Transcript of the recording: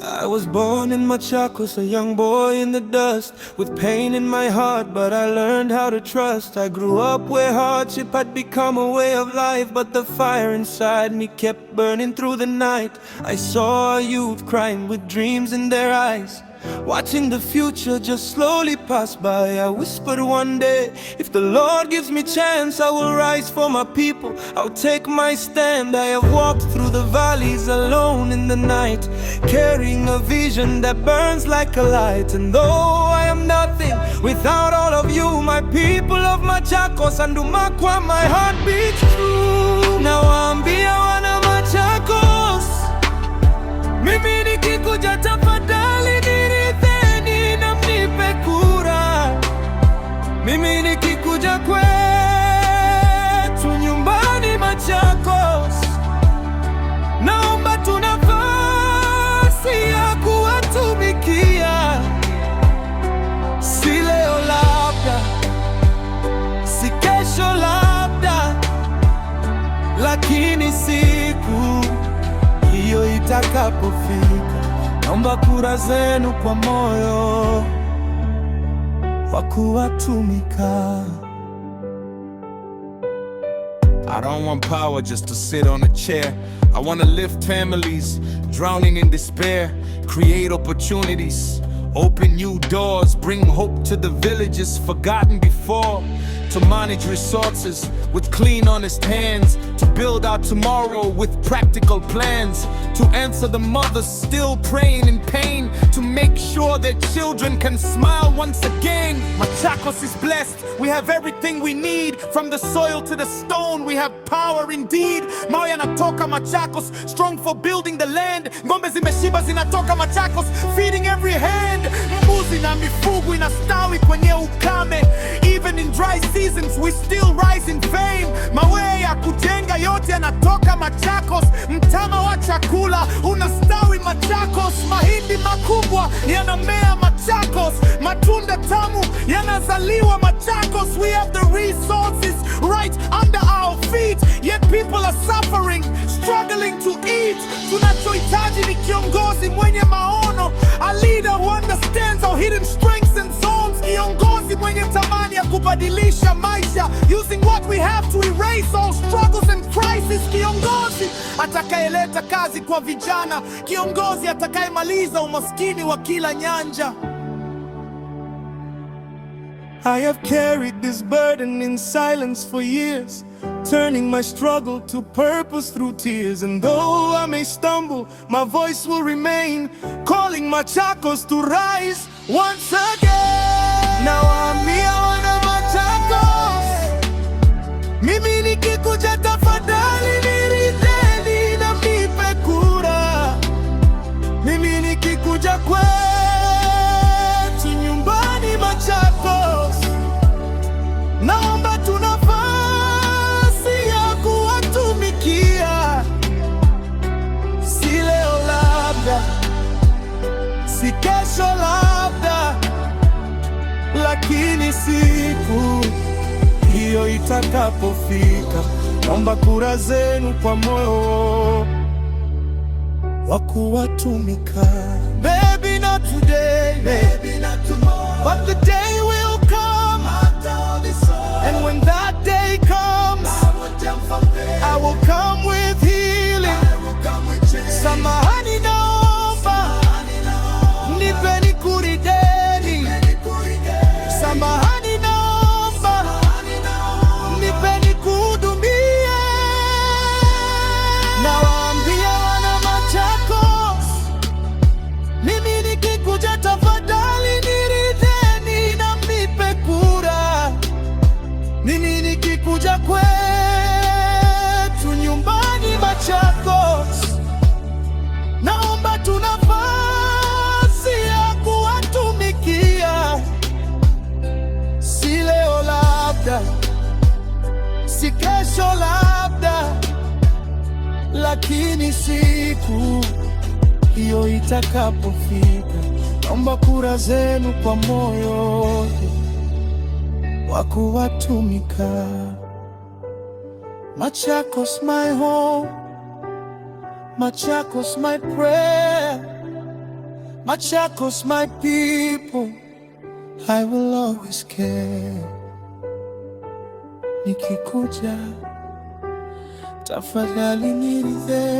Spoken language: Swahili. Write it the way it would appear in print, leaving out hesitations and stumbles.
I was born in Machakos, a young boy in the dust, with pain in my heart, but I learned how to trust. I grew up where hardship had become a way of life, but the fire inside me kept burning through the night. I saw a youth crying with dreams in their eyes, watching the future just slowly pass by. I whispered one day, if the Lord gives me chance, I will rise for my people, I'll take my stand. I have walked through the valleys alone in the night, carrying a vision that burns like a light. And though I am nothing without all of you, my people of Machakos and Umakwa, my heart beats true. Now waambia wana Machakos, mimi nikikuja tafadhali niritheni na mnipe kura. Mimi nikikuja kwetu nyumbani Machakos, naomba tu nafasi ya kuwatumikia. Si leo labda, si kesho labda, lakini siku hiyo itakapofika, naomba kura zenu kwa moyo wa kuwatumika. I don't want power just to sit on a chair. I want to lift families drowning in despair, create opportunities, open new doors, bring hope to the villages forgotten before, to manage resources with clean, honest hands, to build our tomorrow with practical plans, to answer the mothers still praying in pain, to make sure their children can smile once again. Machakos is blessed, we have everything we need, from the soil to the stone, we have power indeed. Mawe yanatoka Machakos, strong for building the land. Ngombe zimeshiba zinatoka Machakos, feeding every hand. Mbuzi na mifugo inastawi kwenye ukame, even in dry seasons we still rise in fame. Mawe ya kujenga yote yanatoka Machakos, mtama wa chakula unastawi Machakos, mahindi makubwa yanamea Machakos, matunda tamu yanazaliwa Machakos. We have the resources right under our feet, yet people are suffering, struggling to eat. Tunachohitaji ni kiongozi mwenye maono, a leader who understands our hidden strengths and zones. Kiongozi mwenye tamani ya kubadilisha maisha, using what we have to erase all struggles and crises. Kiongozi atakayeleta kazi kwa vijana, kiongozi atakayemaliza umaskini wa kila nyanja. I have carried this burden in silence for years, turning my struggle to purpose through tears. And though I may stumble, my voice will remain, calling Machakos to rise once again. Now waambia wana Machakos, mimi nikikuja tafadhali niritheni na mnipe kura. Mimi nikikuja kwetu nyumbani Machakos, naomba tu nafasi ya kuwatumikia. Si leo labda, si kesho labda, lakini siku hiyo itakapofika, naomba kura zenu kwa moyo wa kuwatumika. Maybe not today, maybe not tomorrow, but the day will come, and when that day comes, I will come with healing. Samahani naomba, nipeni kurideni. Samahani naomba, nipeni kuhudumia. Nawaambia wana Machakos, mimi nikikuja tafadhali niritheni na mnipe kura. Mimi nikikuja kwetu nyumbani Machakos, naomba tu nafasi ya kuwatumikia. Si leo labda, si kesho labda, lakini siku hiyo itakapofika, naomba kura zenu kwa moyo wa kuwatumika. Machakos my home, Machakos my prayer. Machakos, my people, I will always care. Nikikuja, tafadhali niridhie.